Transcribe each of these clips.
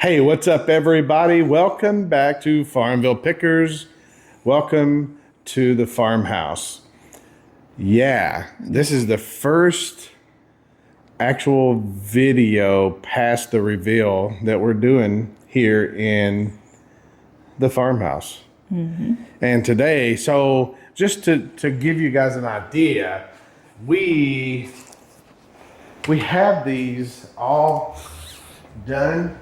Hey, what's up, everybody? Welcome back to Farmville Pickers. Welcome to the Farmhouse. Yeah, this is the first actual video past the reveal that we're doing here in the Farmhouse. And today, so just to give you guys an idea, we have these all done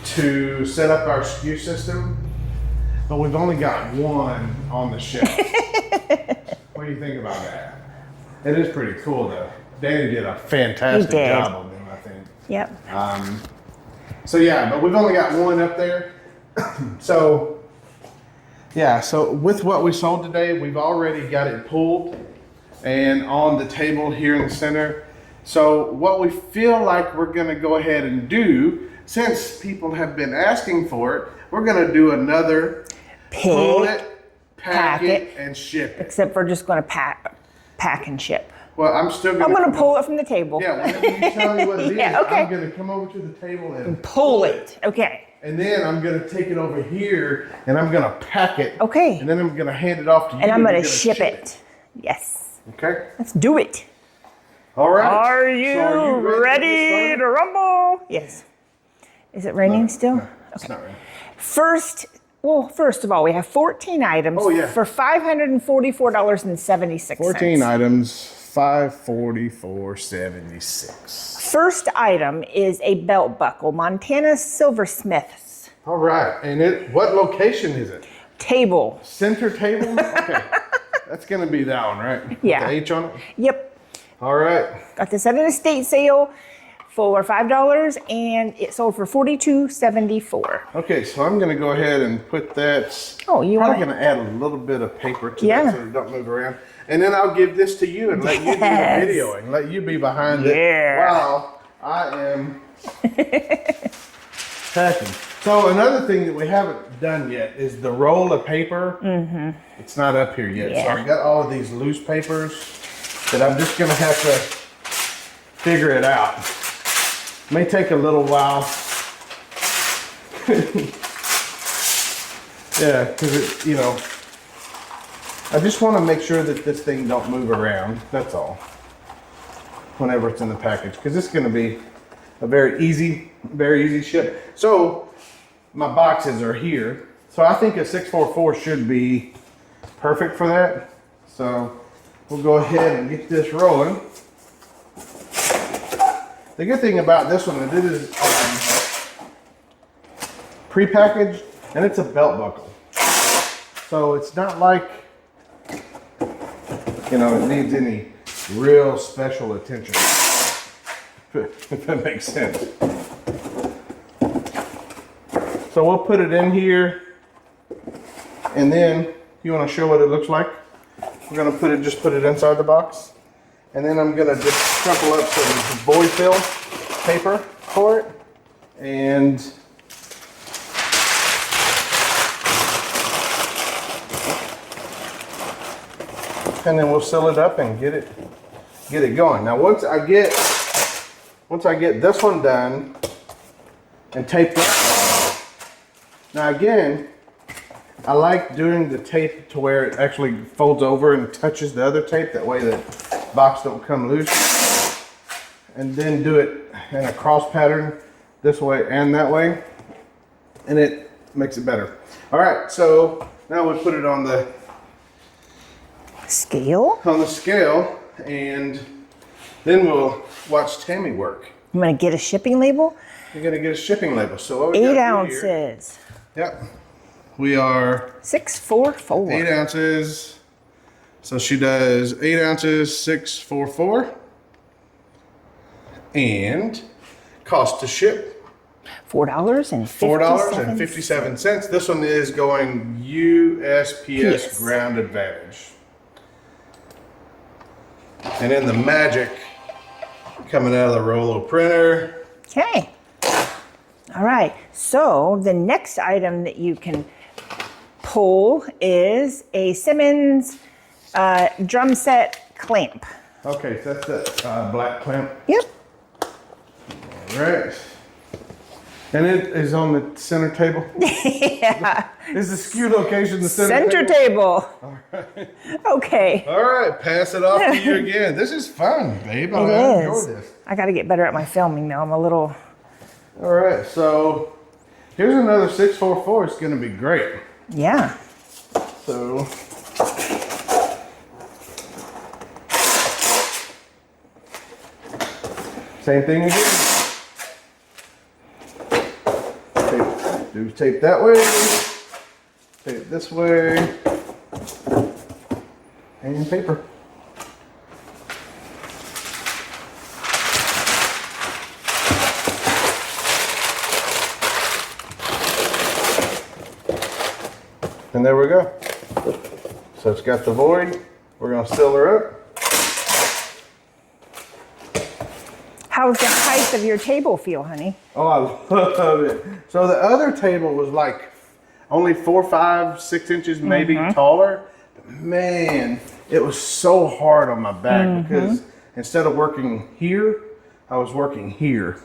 to set up our SKU system, but we've only got one on the shelf. What do you think about that? It is pretty cool though. Danny did a fantastic job on them, I think. Yep. So yeah, but we've only got one up there. So yeah, so with what we sold today, we've already got it pulled and on the table here in the center. So what we feel like we're gonna go ahead and do, since people have been asking for it, we're gonna do another pull it, pack it, and ship it. Except we're just gonna pack and ship. Well, I'm gonna pull it from the table. Yeah, whenever you tell me what it is, Yeah, okay. I'm gonna come over to the table and pull it. Okay. And then I'm gonna take it over here and I'm gonna pack it. Okay. And then I'm gonna hand it off to you. And I'm gonna ship it. Yes. Okay. Let's do it. All right. Are you ready to rumble? Yes. Is it raining still? No, it's not raining. First of all, we have 14 items for $544.76. 14 items, $544.76. First item is a belt buckle, Montana Silversmiths. All right, and what location is it? Table. Center table? Okay. That's gonna be that one, right? Yeah. With the H on it? Yep. All right. Got this at an estate sale for $5 and it sold for $42.74. Okay, so I'm gonna go ahead and put that. Oh, you want? I'm gonna add a little bit of paper to that so it don't move around. And then I'll give this to you and let you do the videoing. Let you be behind it while I am packing. So another thing that we haven't done yet is the roll of paper. It's not up here yet. So I've got all of these loose papers that I'm just gonna have to figure it out. May take a little while. Yeah, because I just want to make sure that this thing don't move around. That's all. Whenever it's in the package, because it's going to be a very easy ship. So my boxes are here. So I think a 644 should be perfect for that. So we'll go ahead and get this rolling. The good thing about this one is it is pre-packaged and it's a belt buckle. So it's not like, it needs any real special attention, if that makes sense. So we'll put it in here and then you want to show what it looks like? We're going to just put it inside the box. And then I'm gonna just crumple up some void fill paper for it. And then we'll seal it up and get it going. Now once I get this one done and taped up. Now again, I like doing the tape to where it actually folds over and touches the other tape. That way the box don't come loose. And then do it in a cross pattern this way and that way. And it makes it better. All right, so now we'll put it on the scale. And then we'll watch Tammy work. I'm gonna get a shipping label. You're gonna get a shipping label. So what we 8 ounces. Yep. We are 644. 8 ounces. So she does 8 ounces, 644. And cost to ship $4.57. This one is going USPS Ground Advantage. And then the magic coming out of the Rolo printer. Okay. All right. So the next item that you can pull is a Simmons drum set clamp. Okay, so that's that black clamp. Yep. All right. And it is on the center table? Yeah. Is the SKU location the center table? All right. Okay. All right, pass it off to you again. This is fun, babe. I enjoy this. I got to get better at my filming though. I'm a little... All right, so here's another 644. It's going to be great. Yeah. So... same thing again. Tape that way, tape this way, and paper. And there we go. So it's got the void. We're going to seal her up. How's the height of your table feel, honey? Oh, I love it. So the other table was like only 4, 5, 6 inches maybe taller. But man, it was so hard on my back because instead of working here, I was working here.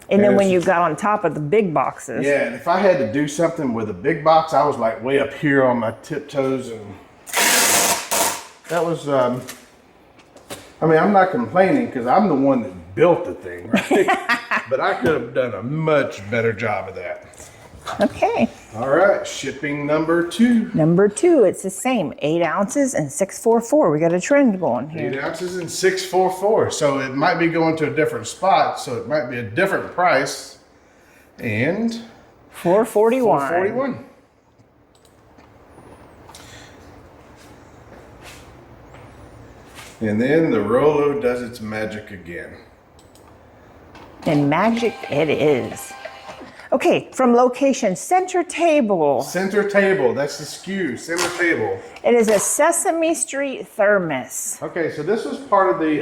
And then when you got on top of the big boxes. Yeah, and if I had to do something with a big box, I was like way up here on my tiptoes. And that was, I mean, I'm not complaining because I'm the one that built the thing, right? But I could have done a much better job of that. Okay. All right, shipping number 2. Number 2, it's the same, 8 ounces and 644. We got a trend going here. 8 ounces and 644. So it might be going to a different spot, so it might be a different price. And 441. 441. And then the Rolo does its magic again. And magic it is. Okay, from location, center table. Center table, that's the SKU, center table. It is a Sesame Street thermos. Okay, so this was part of the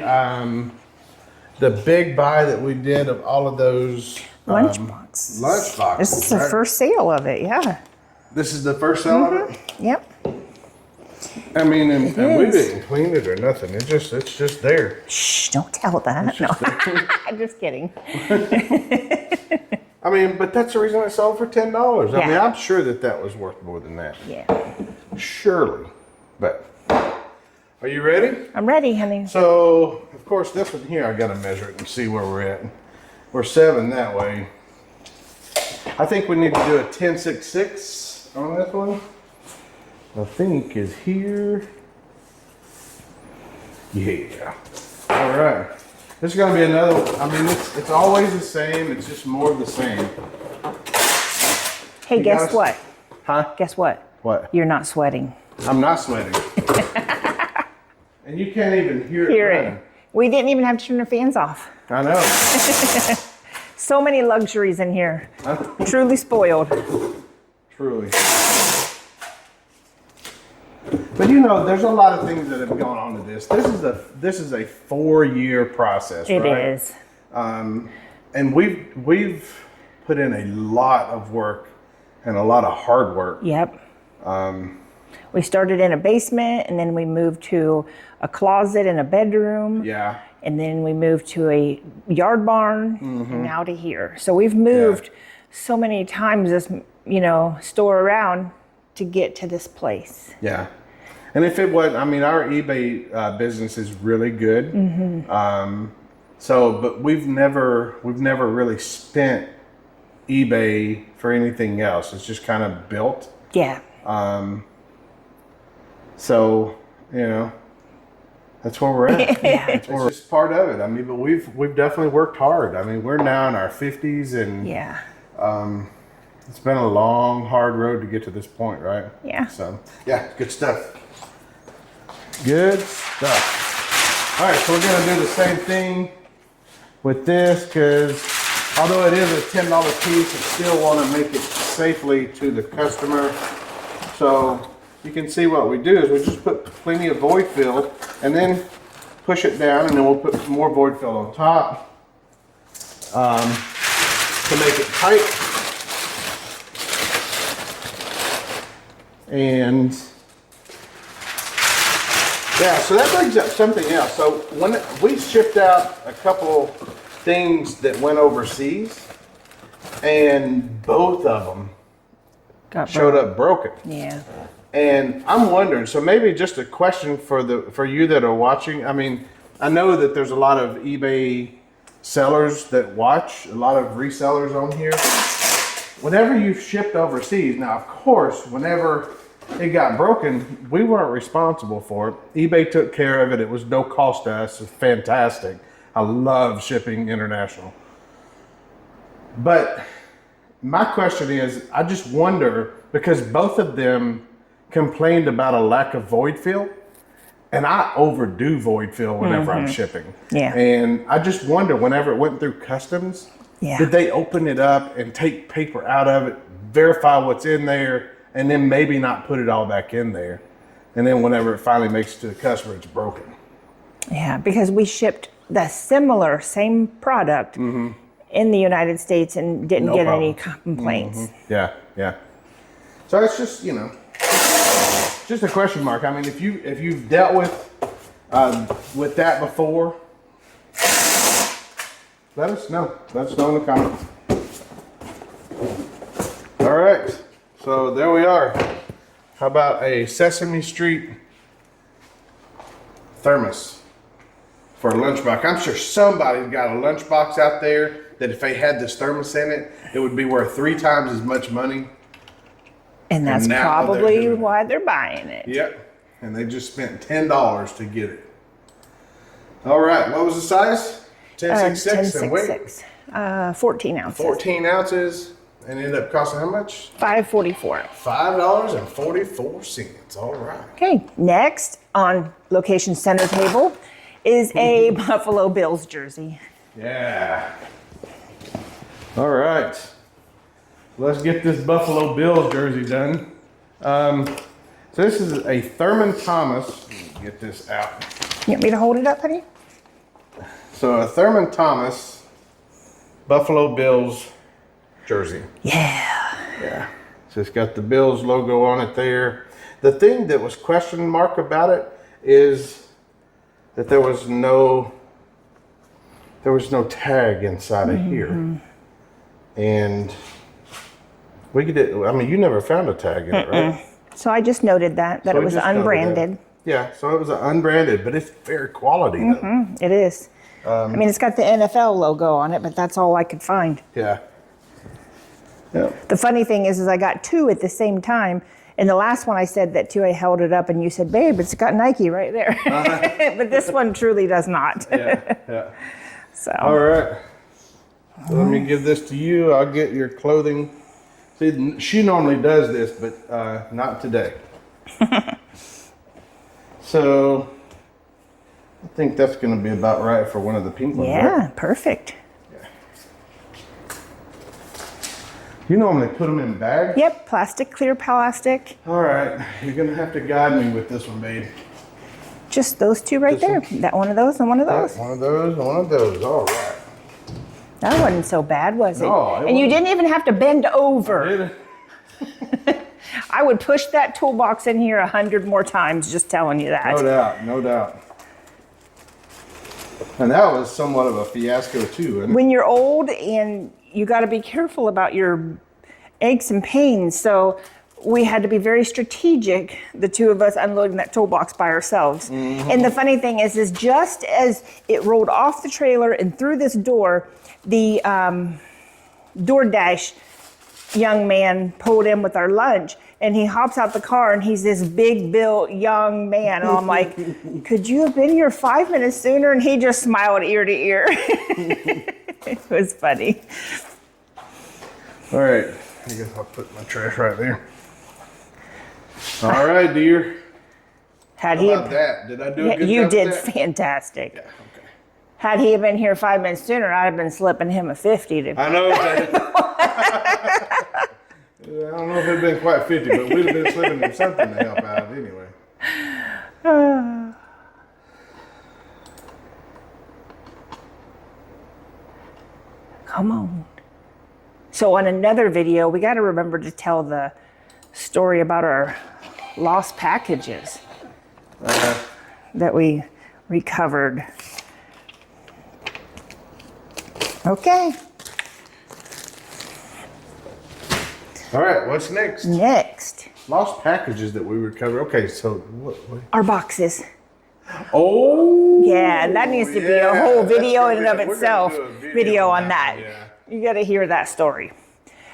big buy that we did of all of those Lunchbox. Lunchboxes. This is the first sale of it, yeah. This is the first sale of it? Yep. I mean, and we didn't clean it or nothing. It's just there. Shh, don't tell that. No, I'm just kidding. I mean, but that's the reason I sold for $10. I mean, Yeah. I'm sure that was worth more than that. Yeah. Surely. But, are you ready? I'm ready, honey. So, of course, this one here, I got to measure it and see where we're at. We're 7 that way. I think we need to do a 10.66 on this one. I think is here. Yeah. All right. This is going to be another, I mean, it's always the same. It's just more of the same. Hey, guess what? Huh? Guess what? What? You're not sweating. I'm not sweating. And you can't even hear Hear it it. running. We didn't even have to turn the fans off. I know. So many luxuries in here. Truly spoiled. Truly. But you know, there's a lot of things that have gone on to this. This is a 4-year process, It right? is. And we've put in a lot of work and a lot of hard work. Yep. We started in a basement, and then we moved to a closet in a bedroom. Yeah. And then we moved to a yard barn, and now to here. So we've moved so many times this, store around to get to this place. Yeah. And if it was, I mean, our eBay business is really good. But we've never really spent eBay for anything else. It's just kind of built. Yeah. So, that's where we're at. Yeah. It's just part of it. I mean, but we've definitely worked hard. I mean, we're now in our 50s, and Yeah. it's been a long, hard road to get to this point, right? Yeah. So, yeah, good stuff. Good stuff. All right, so we're going to do the same thing with this, because although it is a $10 piece, I still want to make it safely to the customer. So you can see what we do is we just put plenty of void fill and then push it down, and then we'll put some more void fill on top to make it tight. And yeah, so that brings up something else. So when we shipped out a couple things that went overseas, and both of them showed up broken. Yeah. And I'm wondering, so maybe just a question for you that are watching. I mean, I know that there's a lot of eBay sellers that watch, a lot of resellers on here. Whenever you've shipped overseas, now of course, whenever it got broken, we weren't responsible for it. eBay took care of it. It was no cost to us. It's fantastic. I love shipping international. But my question is, I just wonder, because both of them complained about a lack of void fill, and I overdo void fill whenever I'm shipping. Yeah. And I just wonder, whenever it went through customs, did they open it up and take paper out of it, verify what's in there, and then maybe not put it all back in there? And then whenever it finally makes it to the customer, it's broken. Yeah, because we shipped the same product in the United States and didn't get any complaints. Yeah. So it's just, just a question mark. I mean, if you've dealt with that before, let us know. Let us know in the comments. All right. So there we are. How about a Sesame Street thermos for a lunchbox? I'm sure somebody's got a lunchbox out there that if they had this thermos in it, it would be worth 3 times as much money. And that's probably why they're buying it. Yep. And they just spent $10 to get it. All right. What was the size? 10.66 and weight? 14 ounces. 14 ounces. And ended up costing how much? $5.44. $5.44. All right. Okay. Next on location center table is a Buffalo Bills jersey. Yeah. All right. Let's get this Buffalo Bills jersey done. So this is a Thurman Thomas. Let me get this out. You want me to hold it up, honey? So a Thurman Thomas Buffalo Bills jersey. Yeah. So it's got the Bills logo on it there. The thing that was question mark about it is that there was no tag inside of here. And we could, you never found a tag in it, right? So I just noted that it was unbranded. Yeah, so it was unbranded, but it's fair quality though. It is. It's got the NFL logo on it, but that's all I could find. Yeah. The funny thing is I got 2 at the same time. And the last one I said that too, I held it up and you said, babe, it's got Nike right there. But this one truly does not. Yeah. So. All right. So let me give this to you. I'll get your clothing. See, she normally does this, but not today. So I think that's going to be about right for one of the pink ones. Yeah, right? Perfect. Yeah. You normally put them in bags? Yep, clear plastic. All right, you're going to have to guide me with this one, babe. Just those 2 right there. That one of those and one of those. One of those and one of those. All right. That wasn't so bad, was it? No, and you didn't even have to bend over. I would push that toolbox in here 100 more times, just telling you that. No doubt. And that was somewhat of a fiasco too, isn't it? When you're old and you got to be careful about your aches and pains, so we had to be very strategic, the 2 of us unloading that toolbox by ourselves. And the funny thing is just as it rolled off the trailer and through this door, the DoorDash young man pulled in with our lunch, and he hops out the car and he's this big built young man. And I'm like, could you have been here 5 minutes sooner? And he just smiled ear to ear. It was funny. All right, I guess I'll put my trash right there. All right, dear. How about that? Did I do a good job? You did with that? fantastic. Yeah, okay. Had he been here 5 minutes sooner, I'd have been slipping him a 50. I know that. I don't know if it'd been quite 50, but we'd have been slipping him something to help out anyway. Come on. So on another video, we got to remember to tell the story about our lost packages that we recovered. Okay. All right, what's next? Next, Lost packages that we recovered. Okay, so what? our boxes. Oh, Yeah, that needs to be a whole video in and of itself. We're gonna do a Video on that. one, yeah. You got to hear that story.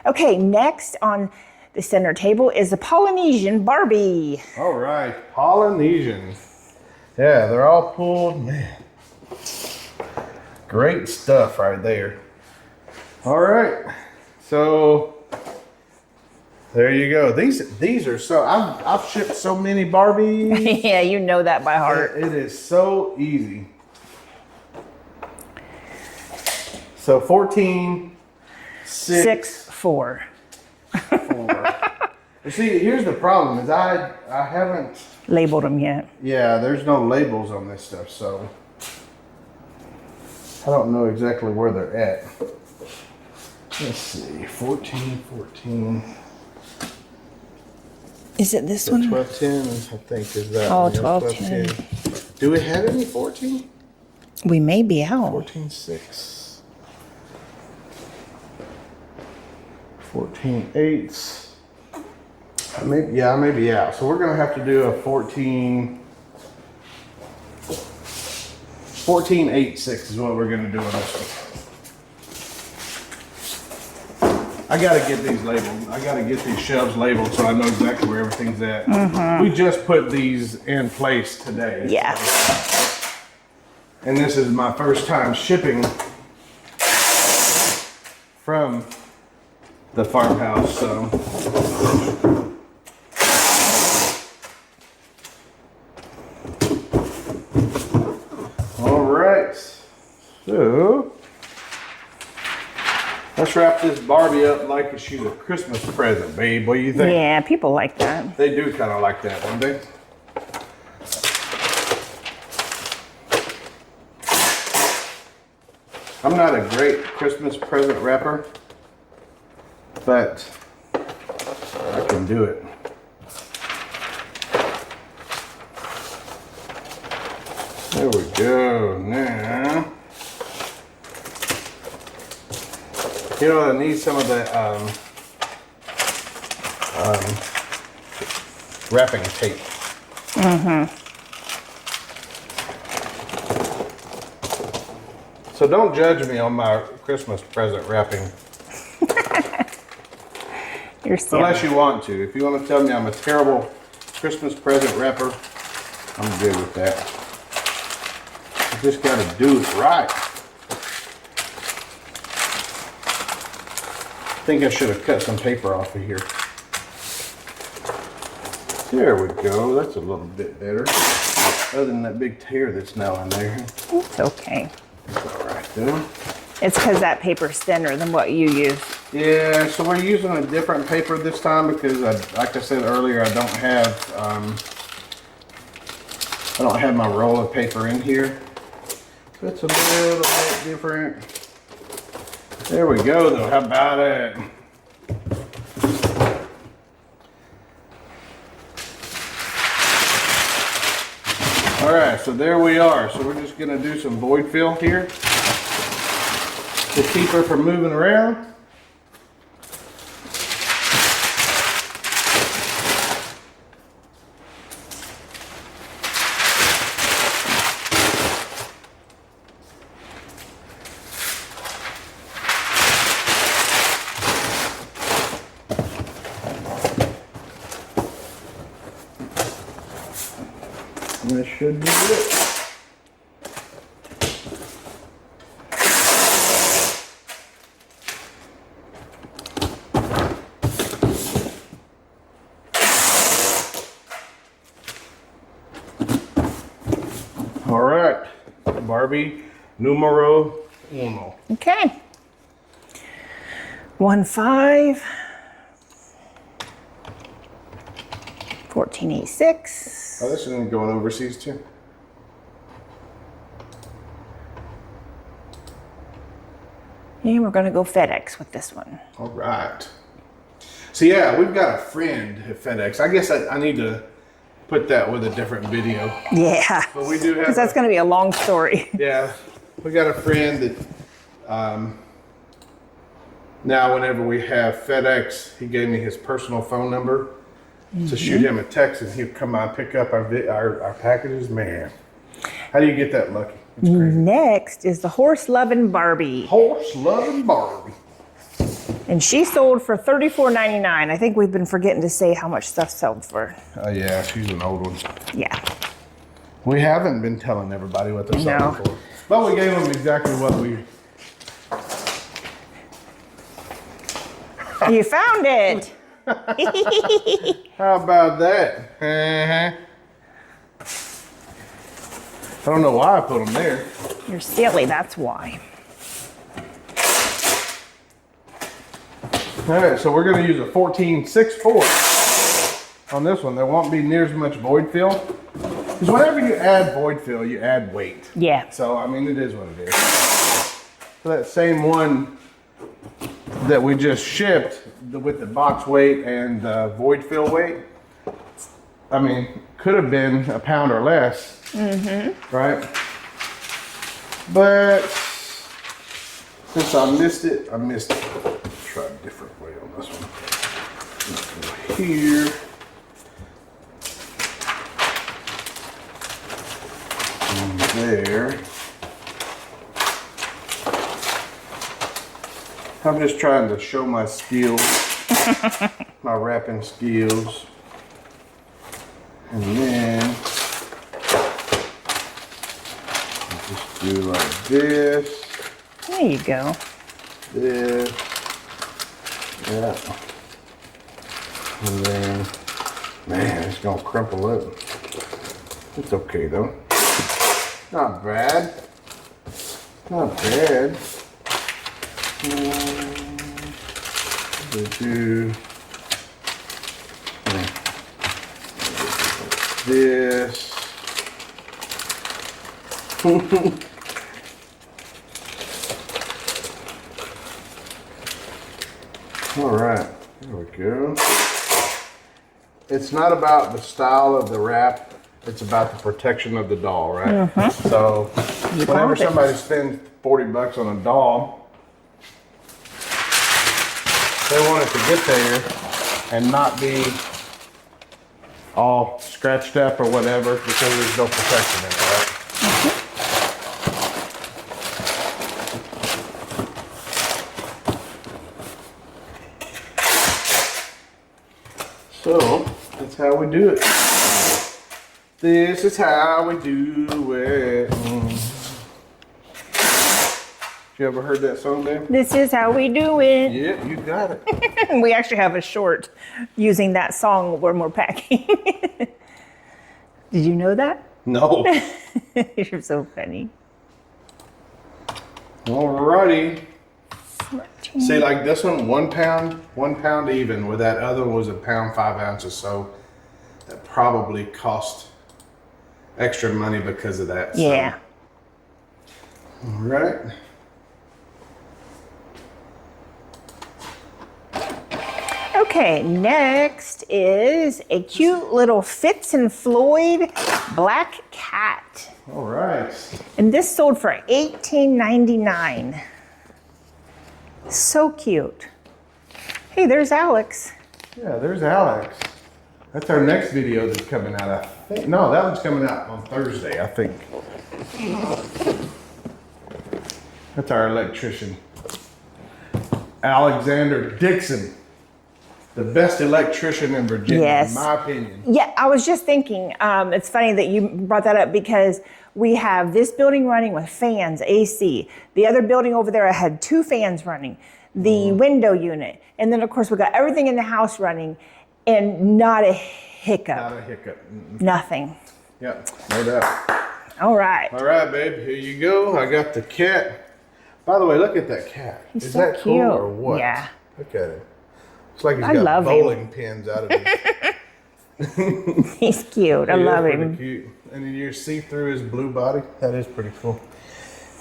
Okay, next on the center table is the Polynesian Barbie. All right, Polynesian. Yeah, they're all pulled. Man, great stuff right there. All right, so there you go. These are so. I've shipped so many Barbies. Yeah, you know that by heart. It is so easy. So 14, 6, 4. 4. You see, here's the problem: is I haven't Labeled them yet. Yeah, there's no labels on this stuff, so I don't know exactly where they're at. Let's see, 14. Is it this The one? 1210, I think, is that Oh, one. Yeah, 1210. Do we have any 14? We may be out. 14.6. 14.8. I may be out. So we're going to have to do a 14.86 is what we're going to do on this one. I got to get these labeled. I got to get these shelves labeled so I know exactly where everything's at. We just put these in place today. Yeah. And this is my first time shipping from the farmhouse, so. All right, so let's wrap this Barbie up like she's a Christmas present, babe. What do you think? Yeah, people like that. They do kind of like that, don't they? I'm not a great Christmas present wrapper, but I can do it. There we go. Now, you know, I need some of the wrapping tape. So don't judge me on my Christmas present wrapping. You're silly. Unless you want to. If you want to tell me I'm a terrible Christmas present wrapper, I'm good with that. You just got to do it right. I think I should have cut some paper off of here. There we go. That's a little bit better. Other than that big tear that's now in there. It's okay. It's all right though. It's because that paper's thinner than what you use. Yeah, so we're using a different paper this time because, like I said earlier, I don't have my roll of paper in here. So it's a little bit different. There we go, though. How about it? All right, so there we are. So we're just gonna do some void fill here to keep her from moving around. And this should be it. All right, Barbie numero uno. Okay. 1-5. 14.86. Oh, this is going overseas too. And we're going to go FedEx with this one. All right. So yeah, we've got a friend at FedEx. I guess I need to put that with a different video. Yeah. But we do have. Because that's going to be a long story. Yeah, we got a friend that Now, whenever we have FedEx, he gave me his personal phone number to shoot him a text, and he'll come by and pick up our packages. Man, how do you get that lucky? It's crazy. Next is the horse-loving Barbie. Horse-loving Barbie. And she sold for $34.99. I think we've been forgetting to say how much stuff sold for. Oh, yeah, she's an old one. Yeah. We haven't been telling everybody what they're selling for. But we gave them exactly what we... You found it. How about that? I don't know why I put them there. You're silly, that's why. All right, so we're going to use a 14.64 on this one. There won't be near as much void fill. Because whenever you add void fill, you add weight. Yeah. So, I mean, it is what it is. So that same one that we just shipped with the box weight and the void fill weight, I mean, could have been a pound or less, right? But since I missed it, I missed it. Let's try a different way on this one. Let's go here. And there. I'm just trying to show my skills, my wrapping skills. And then I'll just do like this. There you go. This. Yeah. And then, man, it's gonna crumple up. It's okay though. Not bad. Not bad. Do this. All right, there we go. It's not about the style of the wrap, it's about the protection of the doll, right? So whenever somebody spends 40 bucks on a doll, they want it to get there and not be all scratched up or whatever because there's no protection in it, right? So that's how we do it. This is how we do it. You ever heard that song, Dan? This is how we do it. Yep, you got it. We actually have a short using that song when we're packing. Did you know that? No. You're so funny. Alrighty. See, like this one, 1 pound even, where that other one was a pound 5 ounces. So that probably cost extra money because of that. Yeah. So. All right. Okay, next is a cute little Fitz and Floyd black cat. All right. And this sold for $18.99. So cute. Hey, there's Alex. Yeah, there's Alex. That's our next video that's coming out, I think. No, that one's coming out on Thursday, I think. That's our electrician. Alexander Dixon. The best electrician in Virginia, Yes. in my opinion. Yeah, I was just thinking, it's funny that you brought that up because we have this building running with fans, AC. The other building over there, I had 2 fans running, the window unit. And then, of course, we got everything in the house running and not a hiccup. Not a hiccup. Nothing. Yep, no doubt. All right. All right, babe, here you go. I got the cat. By the way, look at that cat. He's Is so that cool cute. or what? Yeah. Look at him. It's like he's I got love bowling pins out of his. He's cute. I love Pretty him. cute. And then you see through his blue body. That is pretty cool.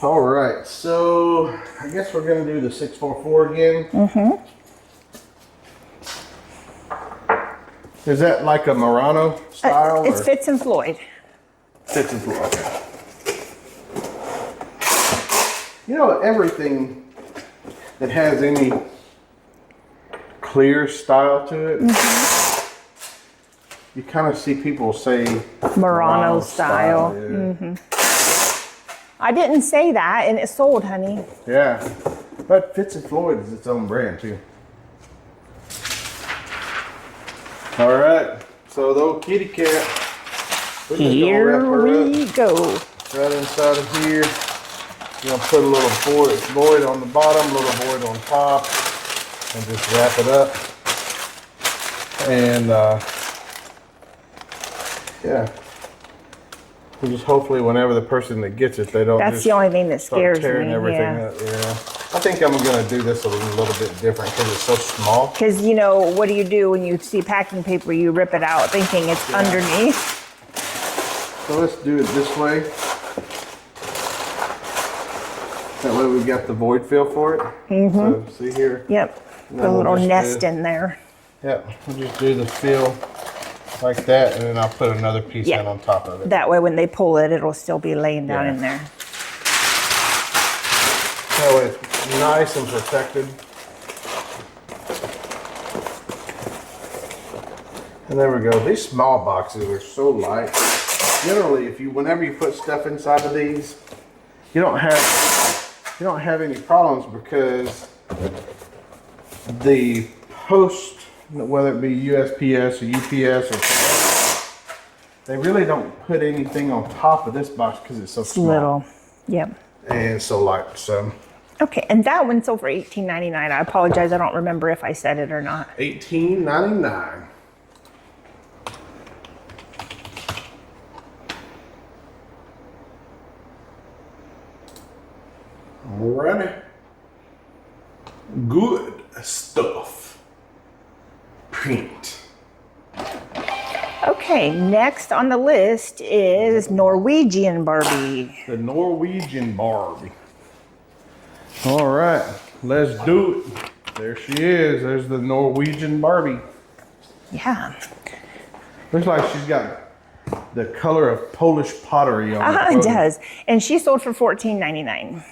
All right, so I guess we're gonna do the 644 again. Is that like a Murano style? It's or? Fitz and Floyd. Fitz and Floyd. Okay. You know, everything that has any clear style to it. You kind of see people say Murano style. Yeah. I didn't say that, and it sold, honey. Yeah, but Fitz and Floyd is its own brand too. All right, so the old kitty cat. Here we go. Right inside of here, you're gonna put a little void on the bottom, a little void on top, and just wrap it up. And yeah. We just hopefully whenever the person that gets it, they don't That's just the only thing that start scares tearing me. everything Yeah. up. Yeah. I think I'm gonna do this a little bit different because it's so small. Because, you know, what do you do when you see packing paper? You rip it out thinking it's underneath. So let's do it this way. That way we got the void fill for it. So see here. Yep. And The then we'll little just nest do- in there. Yep. We'll just do the fill like that, and then I'll put another piece Yeah. in on top of it. That way when they pull it, it'll still be laying down Yeah. in there. That way it's nice and protected. And there we go. These small boxes are so light. Generally, whenever you put stuff inside of these, you don't have any problems because the post, whether it be USPS or UPS or they really don't put anything on top of this box because it's so small Little. Yep. and so light. So Okay, and that one sold for $18.99. I apologize, I don't remember if I said it or not. $18.99. Alrighty. Good stuff. Print. Okay, next on the list is Norwegian Barbie. The Norwegian Barbie. All right, let's do it. There she is. There's the Norwegian Barbie. Yeah. Looks like she's got the color of Polish pottery on her. It does. And she sold for $14.99.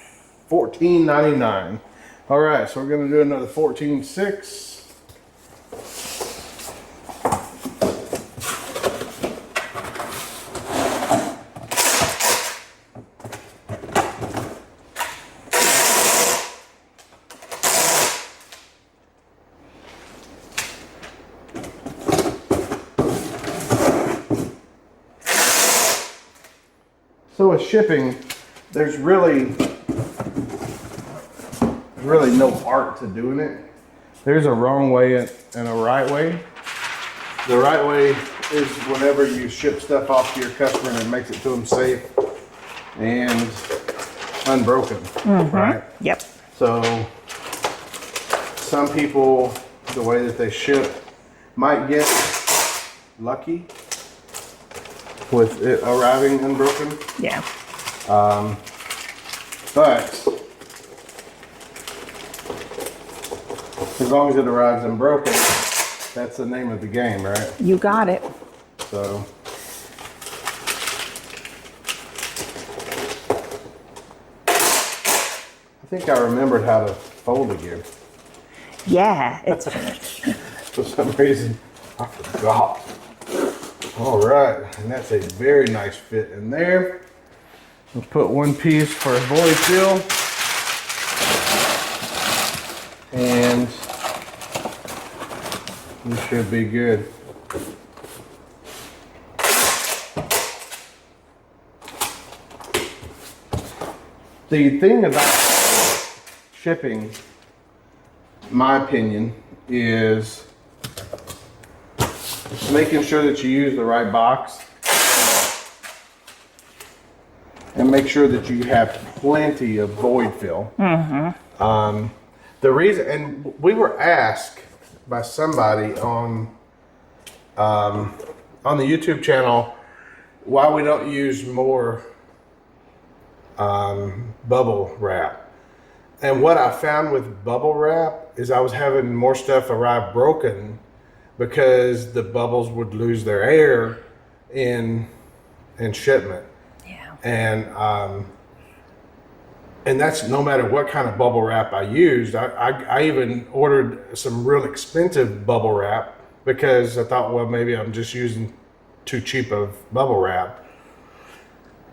$14.99. All right, so we're gonna do another 14.6. So with shipping, there's really no art to doing it. There's a wrong way and a right way. The right way is whenever you ship stuff off to your customer and it makes it to them safe and unbroken, right? Yep. So some people, the way that they ship, might get lucky with it arriving unbroken. Yeah. But as long as it arrives unbroken, that's the name of the game, right? You got it. So I think I remembered how to fold again. Yeah, it's For some reason, I forgot. All right, and that's a very nice fit in there. We'll put one piece for a void fill. And we should be good. The thing about shipping, my opinion, is making sure that you use the right box and make sure that you have plenty of void fill. The reason, and we were asked by somebody on the YouTube channel why we don't use more bubble wrap. And what I found with bubble wrap is I was having more stuff arrive broken because the bubbles would lose their air in shipment. yeah. And And that's no matter what kind of bubble wrap I used. I even ordered some real expensive bubble wrap because I thought, well, maybe I'm just using too cheap of bubble wrap.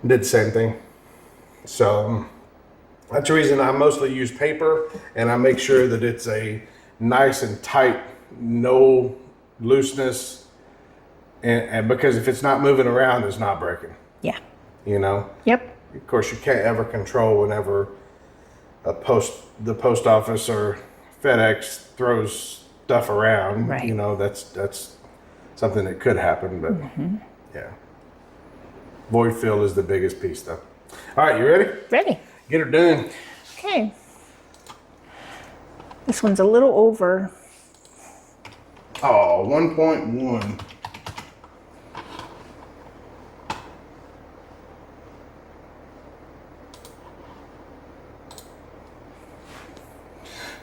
Did the same thing. So that's the reason I mostly use paper, and I make sure that it's a nice and tight, no looseness. And because if it's not moving around, it's not breaking. Yeah. You know? Yep. Of course, you can't ever control whenever the post office or FedEx throws stuff around. Right. You know, that's something that could happen, but yeah. Void fill is the biggest piece, though. All right, you ready? Ready. Get her done. Okay. This one's a little over. Oh, 1.1.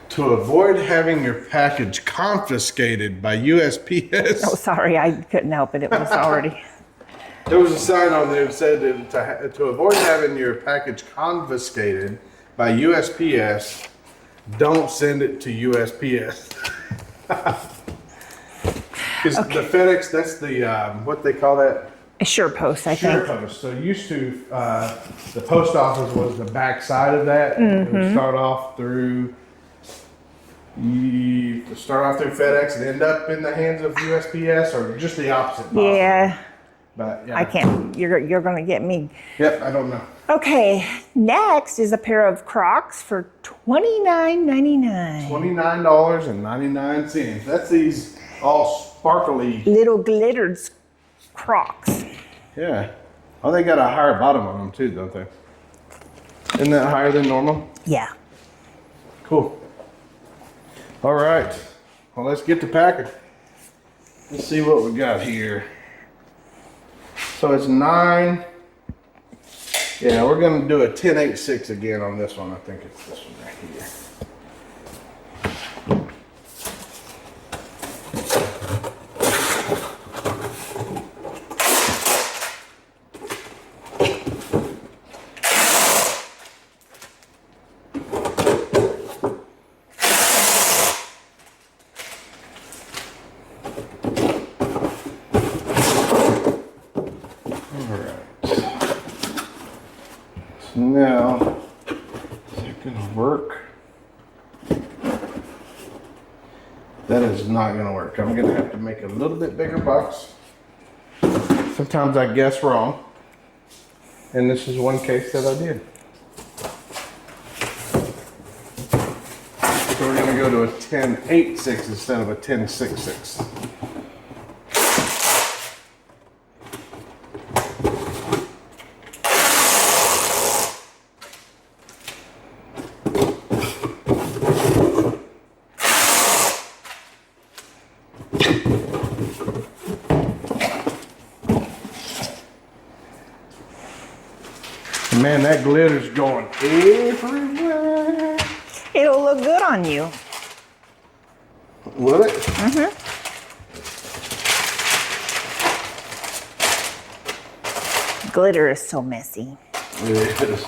To avoid having your package confiscated by USPS. Oh, sorry, I couldn't help it. It was already. There was a sign on there that said to avoid having your package confiscated by USPS, don't send it to USPS. Because the FedEx, that's the, what they call that? A sure post, I think. Sure post. So used to, the post office was the back side of that. It would start off through FedEx and end up in the hands of USPS, or just the opposite. Possibly. Yeah. But yeah. I can't. You're going to get me. Yep, I don't know. Okay. Next is a pair of Crocs for $29.99. $29.99. That's these all sparkly. Little glittered Crocs. Yeah. Oh, they got a higher bottom on them too, don't they? Isn't that higher than normal? Yeah. Cool. All right. Well, let's get to packing. Let's see what we got here. So it's 9. Yeah, we're going to do a 10.86 again on this one. I think it's this one right here. Now, is that gonna work? That is not gonna work. I'm gonna have to make a little bit bigger box. Sometimes I guess wrong. And this is one case that I did. So we're gonna go to a 10.86 instead of a 10.66. Man, that glitter's going everywhere. It'll look good on you. Will it? Mm-hmm. Glitter is so messy. It is.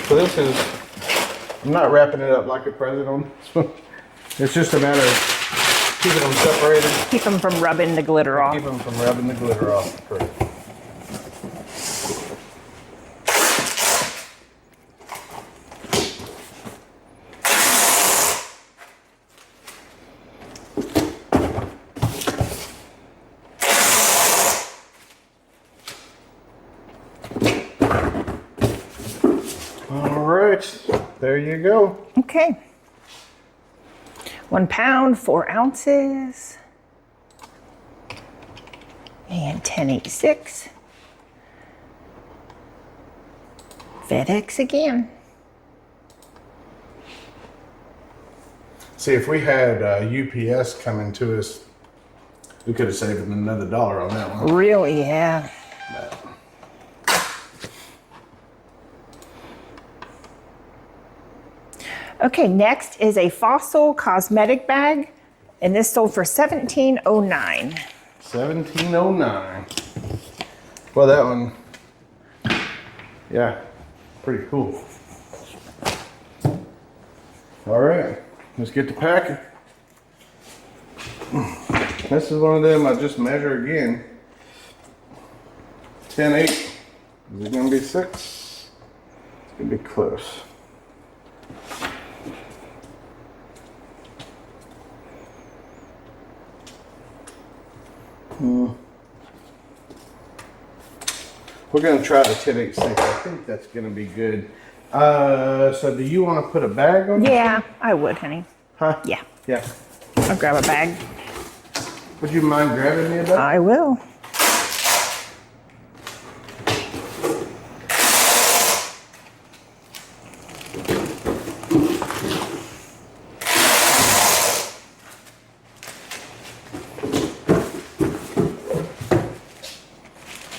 So this is, I'm not wrapping it up like a present on this one. It's just a matter of keeping them separated. Keep them from rubbing the glitter off. Keep them from rubbing the glitter off. Correct. All right, there you go. Okay. 1 pound, 4 ounces. And 10.86. FedEx again. See, if we had UPS coming to us, we could have saved another $1 on that one. Really, yeah. Okay, next is a Fossil cosmetic bag, and this sold for $17.09. $17.09. Well, that one, yeah, pretty cool. All right, let's get to packing. This is one of them I just measure again. 10/8. Is it gonna be 6? It's gonna be close. We're gonna try the 10/8/6. I think that's gonna be good. So do you want to put a bag on? Yeah, I would, honey. Huh? Yeah, Yeah. I'll grab a bag. Would you mind grabbing me a bag? I will.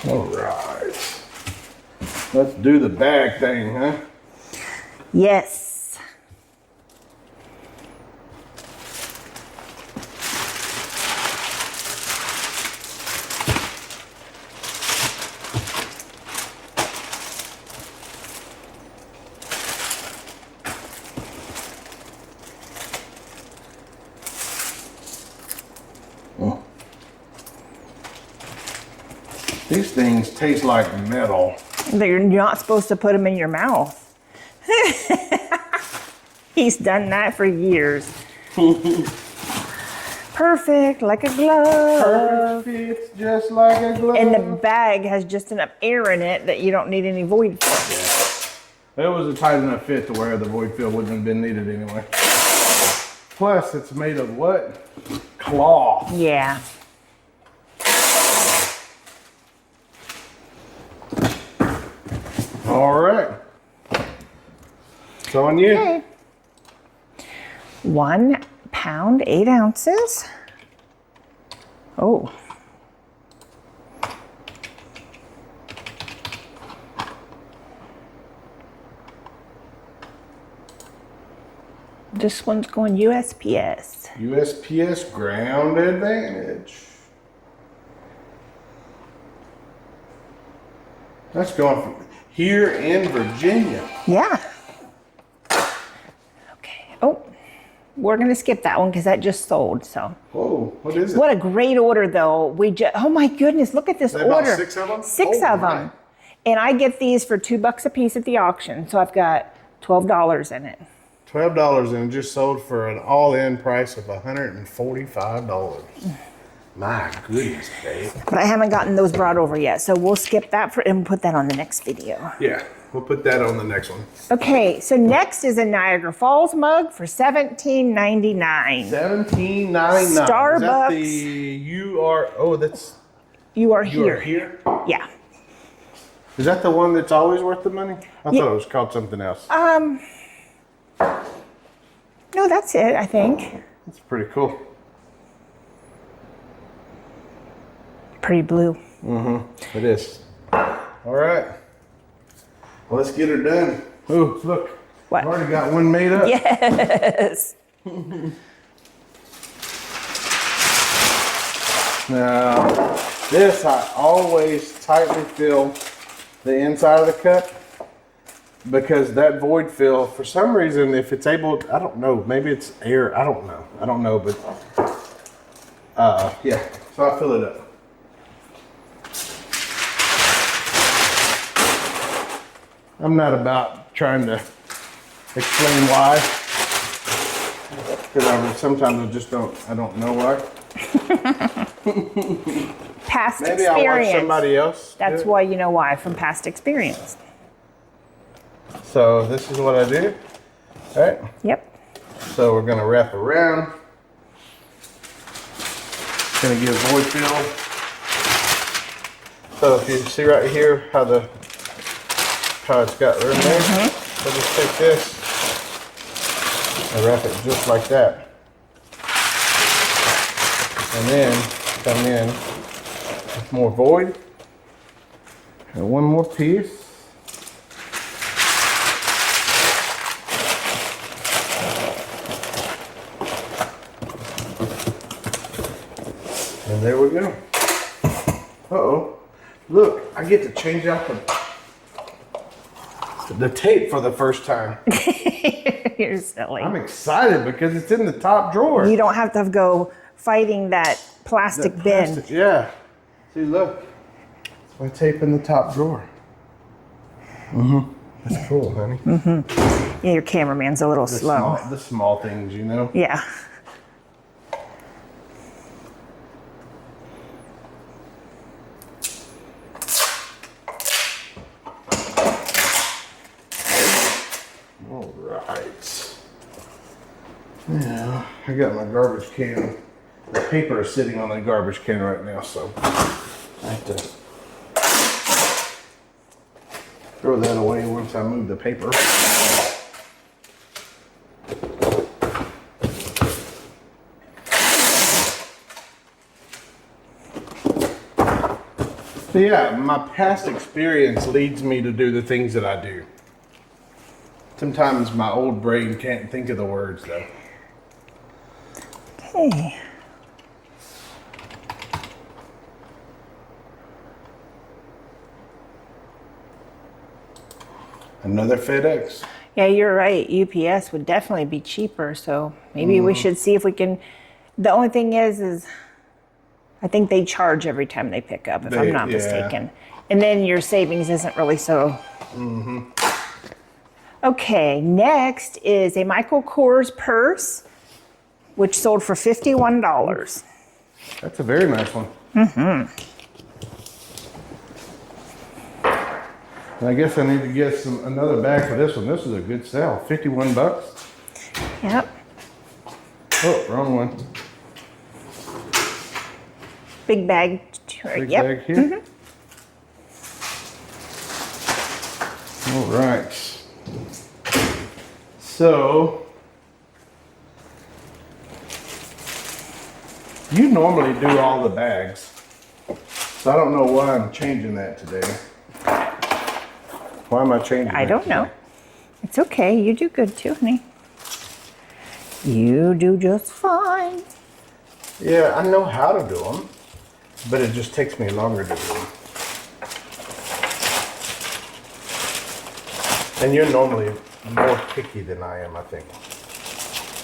All right. Let's do the bag thing, huh? Yes. These things taste like metal. You're not supposed to put them in your mouth. He's done that for years. Perfect, like a glove. Perfect fits just like a glove. And the bag has just enough air in it that you don't need any void fill. It was a tight enough fit to where the void fill wouldn't have been needed anyway. Plus, it's made of what? Cloth. Yeah. All right. It's on you. Okay. 1 pound, 8 ounces. Oh. This one's going USPS. USPS Ground Advantage. That's going from here in Virginia. Yeah. Okay. Oh, we're going to skip that one because that just sold. So. Whoa, what is it? What a great order, though. Oh my goodness, look at this They order. bought 6 of them? Six Oh, of them. And I get these for $2 a piece at the auction. So I've got $12 in it. $12 and it just sold for an all-in price of $145. My goodness, babe. But I haven't gotten those brought over yet. So we'll skip that and put that on the next video. Yeah, we'll put that on the next one. Okay, so next is a Niagara Falls mug for $17.99. $17.99. Starbucks. Is that the you are? Oh, that's You are you here. are here. Yeah. Is that the one that's always worth the money? I thought it was called something else. No, that's it, I think. That's pretty cool. Pretty blue. Mm-hmm. It is. All right. Well, let's get her done. Ooh, look. What? I've already got one made up. Yes. Now, this I always tightly fill the inside of the cup because that void fill, for some reason, if it's able, I don't know, maybe it's air, I don't know, but yeah, so I fill it up. I'm not about trying to explain why, because sometimes I don't know why. Past Maybe experience. I watch somebody else. That's why you know why, from past experience. So this is what I do. All right. Yep. So we're gonna wrap around. Gonna give void fill. So if you see right here how it's got room there, so just take this and wrap it just like that. And then come in with more void. And one more piece. And there we go. Uh-oh. Look, I get to change out the tape for the first time. You're silly. I'm excited because it's in the top drawer. You don't have to go fighting that plastic bin. Yeah. See, look. It's my tape in the top drawer. That's cool, honey. Yeah, your cameraman's a little slow. The small things, you know? Yeah. All right. Now, I got my garbage can. The paper is sitting on the garbage can right now, so I have to throw that away once I move the paper. So yeah, my past experience leads me to do the things that I do. Sometimes my old brain can't think of the words though. Okay. Another FedEx. Yeah, you're right. UPS would definitely be cheaper, so maybe we should see if we can. The only thing is I think they charge every time they pick up, if I'm not mistaken. And then your savings isn't really so. Okay, next is a Michael Kors purse, which sold for $51. That's a very nice one. And I guess I need to get another bag for this one. This is a good sale. 51 bucks. Yep. Oh, wrong one. Big bag. Big Yep. bag here. All right. So, you normally do all the bags. So I don't know why I'm changing that today. Why am I changing I that don't today? know. It's okay. You do good too, honey. You do just fine. Yeah, I know how to do them, but it just takes me longer to do them. And you're normally more picky than I am, I think.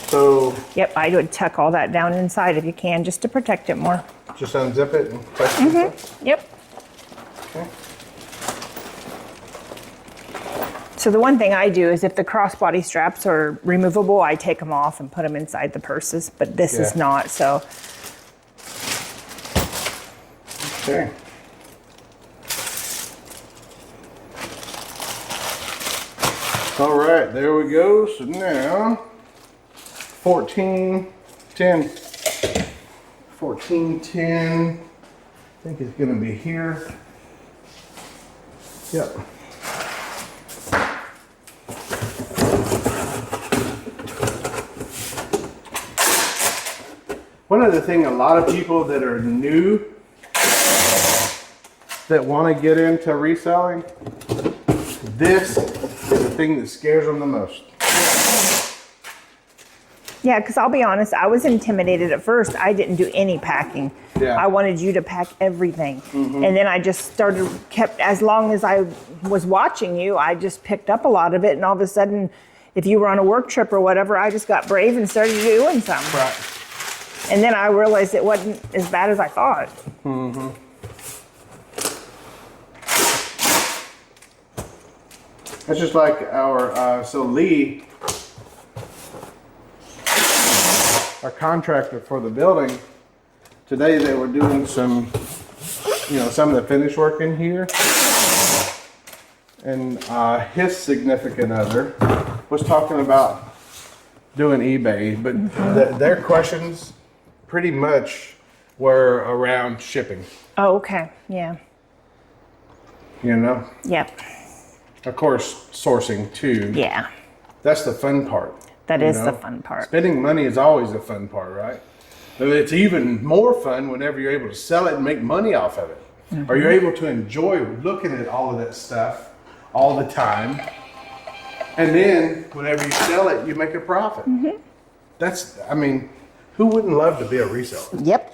So Yep, I would tuck all that down inside if you can, just to protect it more. just unzip it and press it. Yep. Okay. So the one thing I do is if the crossbody straps are removable, I take them off and put them inside the purses, but this is Yeah. not, so. Okay. All right, there we go. So now 1410. 1410. I think it's going to be here. Yep. One other thing, a lot of people that are new that want to get into reselling, this is the thing that scares them the most. Yeah, because I'll be honest, I was intimidated at first. I didn't do any packing. Yeah. I wanted you to pack everything. And then I just kept, as long as I was watching you, I just picked up a lot of it. And all of a sudden, if you were on a work trip or whatever, I just got brave and started doing some. Right. And then I realized it wasn't as bad as I thought. That's just like our, so Lee, our contractor for the building, today they were doing some, some of the finish work in here. And his significant other was talking about doing eBay, but their questions pretty much were around shipping, Oh, okay. Yeah. Yep. Of course, sourcing too. Yeah. That's the fun part. That is the fun part. Spending money is always the fun part, right? But it's even more fun whenever you're able to sell it and make money off of it. Or you're able to enjoy looking at all of that stuff all the time. And then whenever you sell it, you make a profit. Who wouldn't love to be a reseller? Yep.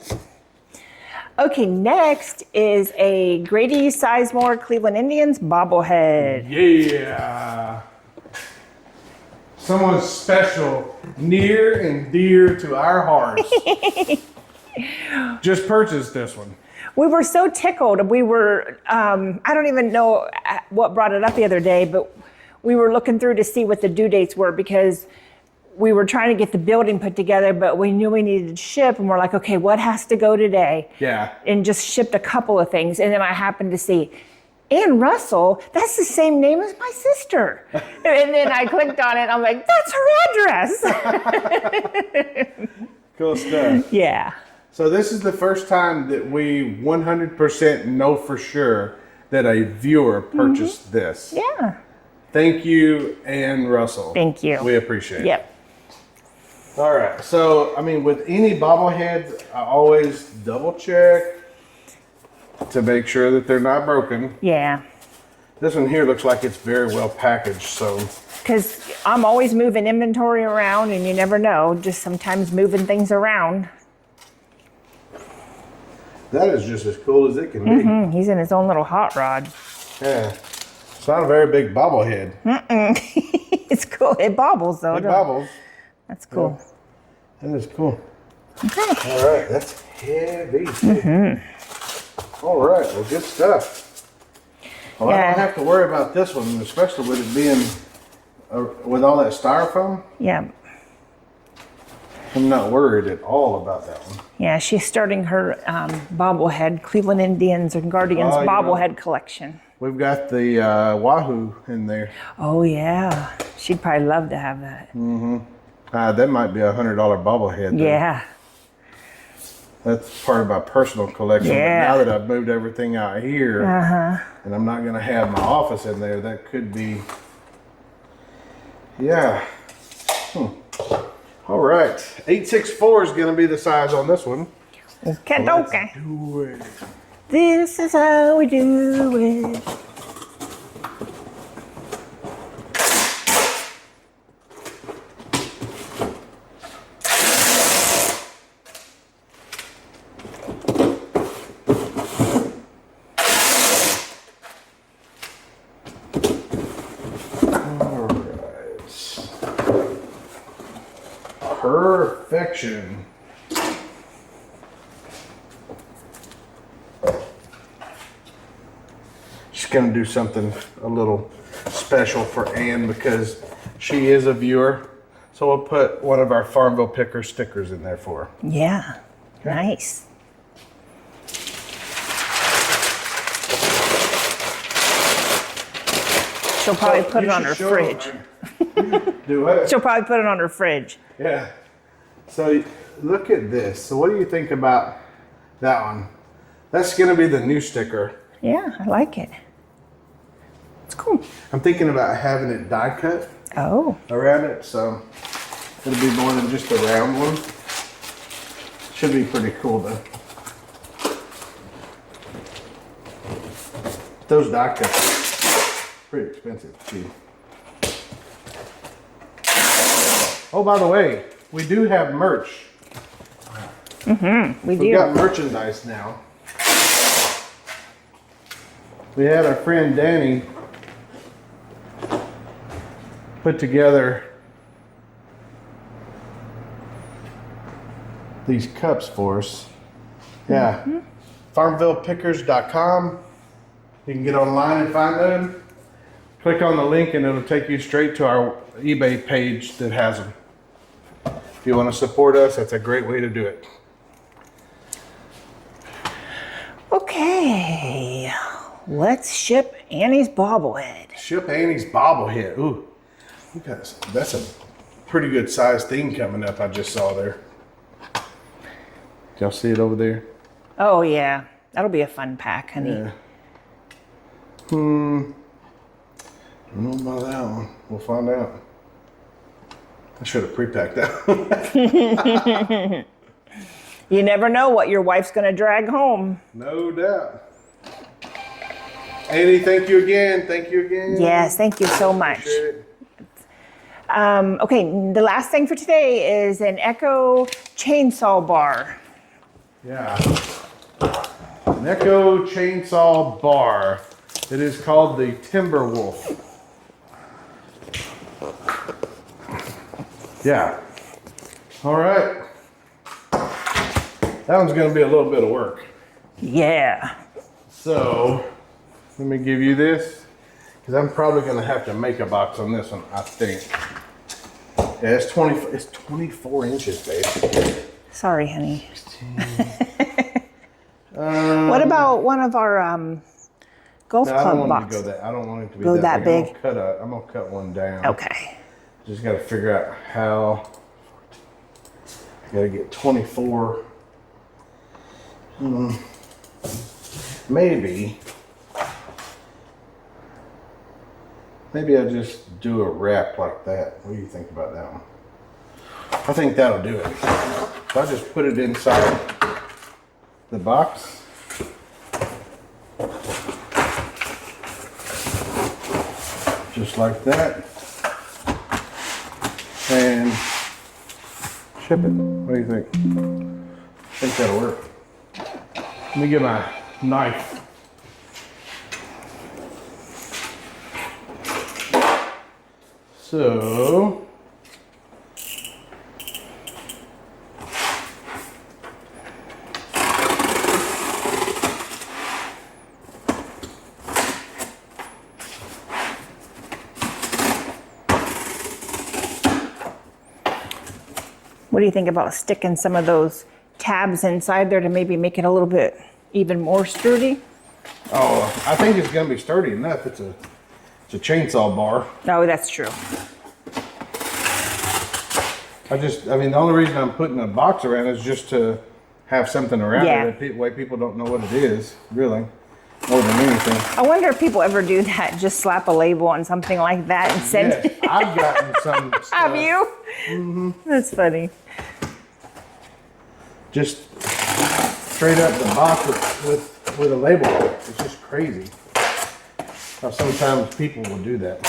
Okay, next is a Grady Sizemore Cleveland Indians bobblehead. Yeah. Someone special, near and dear to our hearts. Just purchased this one. We were so tickled. We were, I don't even know what brought it up the other day, but we were looking through to see what the due dates were because we were trying to get the building put together, but we knew we needed to ship, and we're like, okay, what has to go today? Yeah. And just shipped a couple of things, and then I happened to see Ann Russell, that's the same name as my sister. And then I clicked on it, I'm like, that's her address. Cool stuff. Yeah. So this is the first time that we 100% know for sure that a viewer purchased this. Yeah. Thank you, Ann Russell. Thank you. We appreciate it. Yep. All right. So, I mean, with any bobbleheads, I always double check to make sure that they're not broken. Yeah. This one here looks like it's very well packaged, so. Because I'm always moving inventory around, and you never know, just sometimes moving things around. That is just as cool as it can be. He's in his own little hot rod. Yeah. It's not a very big bobblehead. It's cool. It bobbles, though. It bobbles. That's cool. Yeah. That is cool. Okay. All right. That's heavy. All right. Well, good stuff. Well, I don't have to worry about this one, especially with it being with all that styrofoam. Yeah. I'm not worried at all about that one. Yeah, she's starting her bobblehead, Cleveland Indians and Guardians bobblehead collection. We've got the Wahoo in there. Oh, yeah. She'd probably love to have that. That might be a $100 bobblehead. Though. Yeah. That's part of my personal collection. Yeah. But now that I've moved everything out here, and I'm not going to have my office in there, that could be, yeah. All right. 864 is going to be the size on this one. Okay, So okay. let's do it. This is how we do it. Perfection. Just gonna do something a little special for Ann because she is a viewer. So we'll put one of our Farmville Pickers stickers in there for her. Yeah. Nice. She'll probably put it on her fridge. Do what? She'll probably put it on her fridge. Yeah. So look at this. So what do you think about that one? That's going to be the new sticker. Yeah, I like it. It's cool. I'm thinking about having it die cut Oh. around it, so it'll be more than just a round one. Should be pretty cool though. Those die cuts are pretty expensive too. Oh, by the way, we do have merch. We We've do. got merchandise now. We had our friend Danny put together these cups for us. Yeah. Farmvillepickers.com. You can get online and find them. Click on the link and it'll take you straight to our eBay page that has them. If you want to support us, that's a great way to do it. Okay. Let's ship Annie's bobblehead. Ship Annie's bobblehead. Ooh, look at this. That's a pretty good sized thing coming up. I just saw there. Y'all see it over there? Oh, yeah. That'll be a fun pack, honey. Yeah. I don't know about that one. We'll find out. I should have pre-packed that one. You never know what your wife's going to drag home. No doubt. Annie, thank you again. Thank you again. Yes, thank you so much. Appreciate it. Okay, the last thing for today is an Echo chainsaw bar. Yeah. Echo chainsaw bar. It is called the Timber Wolf. Yeah. All right. That one's going to be a little bit of work. Yeah. So, let me give you this, because I'm probably going to have to make a box on this one, I think. Yeah, it's 24 inches, basically. Sorry, honey. What about one of our golf club boxes? I don't want it to be that big. I'm gonna cut one down. Okay. Just got to figure out how. Got to get 24. Maybe I just do a wrap like that. What do you think about that one? I think that'll do it. So I'll just put it inside the box. Just like that. And ship it. What do you think? I think that'll work. Let me get my knife. So, What do you think about sticking some of those tabs inside there to maybe make it a little bit even more sturdy? oh, I think it's going to be sturdy enough. It's a chainsaw bar. No, that's true. I mean, the only reason I'm putting a box around is just to have something around it. That way people don't know what it is, really, more than anything. I wonder if people ever do that, just slap a label on something like that and send Yes, it. I've gotten some stuff. Have you? Mm-hmm. That's funny. Just straight up the box with a label on it. It's just crazy how sometimes people will do that.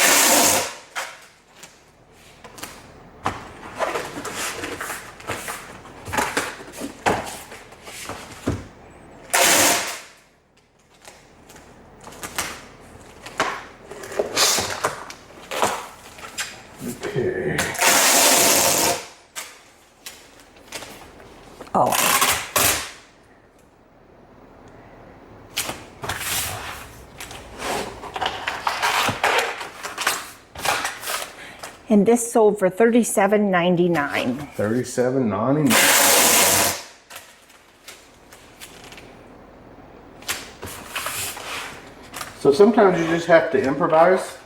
Okay. Oh. And this sold for $37.99. $37.99. So sometimes you just have to improvise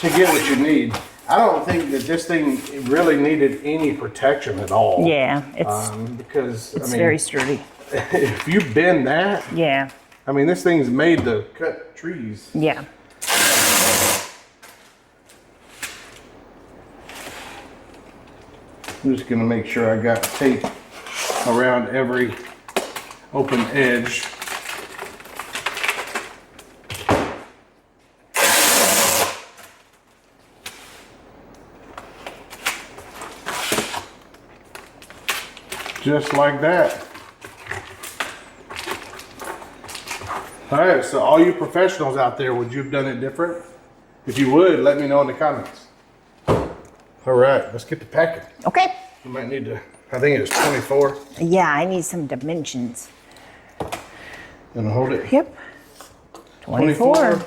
to get what you need. I don't think that this thing really needed any protection at all. Yeah, it's because I mean, very sturdy. If you bend that, Yeah, I mean, this thing's made to cut trees. yeah. I'm just gonna make sure I got tape around every open edge. Just like that. All right, so all you professionals out there, would you have done it different? If you would, let me know in the comments. All right, let's get to packing. Okay. You might need to, I think it's 24. Yeah, I need some dimensions. Gonna hold it. Yep. 24.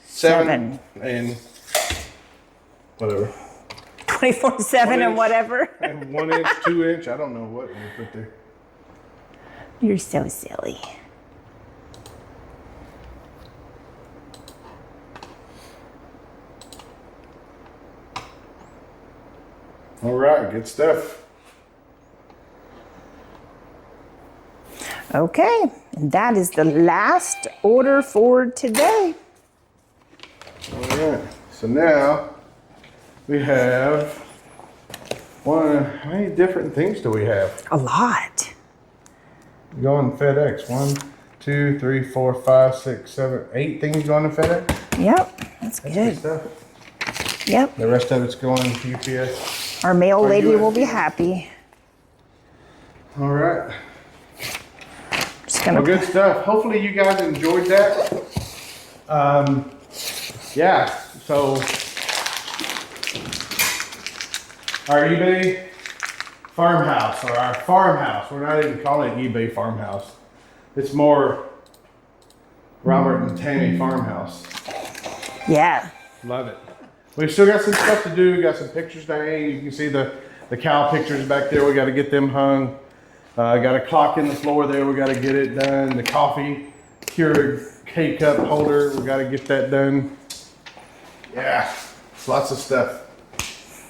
7, and whatever. 24, 7, and whatever. And 1 inch, 2 inch, I don't know what we put there. You're so silly. All right, good stuff. Okay, and that is the last order for today. All right, so now we have how many different things do we have? A lot. Going FedEx. 1, 2, 3, 4, 5, 6, 7, 8 things going to FedEx. Yep, that's Good good. stuff. Yep, The rest of it's going to UPS. our mail Or lady will be USPS. happy. All right. Just gonna. Well, good stuff. Hopefully you guys enjoyed that. Yeah, so our eBay farmhouse, or our farmhouse. We're not even calling it eBay farmhouse. It's more Robert and Tammy farmhouse. Yeah. Love it. We still got some stuff to do. We got some pictures to hang. You can see the cow pictures back there. We got to get them hung. Got a clock in the floor there. We got to get it done. The coffee Keurig K-cup holder. We got to get that done. Yeah, lots of stuff.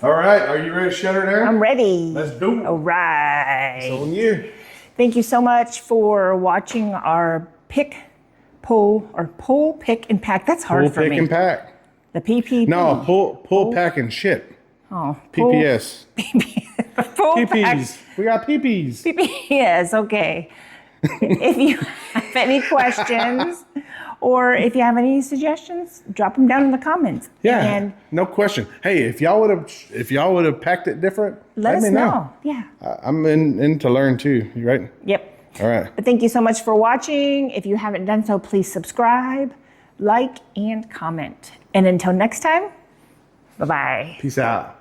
All right, are you ready to shut her down? I'm ready. Let's do it. All right. It's on you. Thank you so much for watching our pick, pull, pick, and pack. That's hard Pull, for pick, me. and pack. The PPP. No, pull, pack, and ship. Oh, PPS. Pull, PPs. We got PPs. PPS, okay. If you have any questions or if you have any suggestions, drop them down in the comments. Yeah, And no question. Hey, if y'all would have packed it different, let us me know. Yeah. I'm in to learn too. You right? Yep. All right. But thank you so much for watching. If you haven't done so, please subscribe, like, and comment. And until next time, bye-bye. Peace out.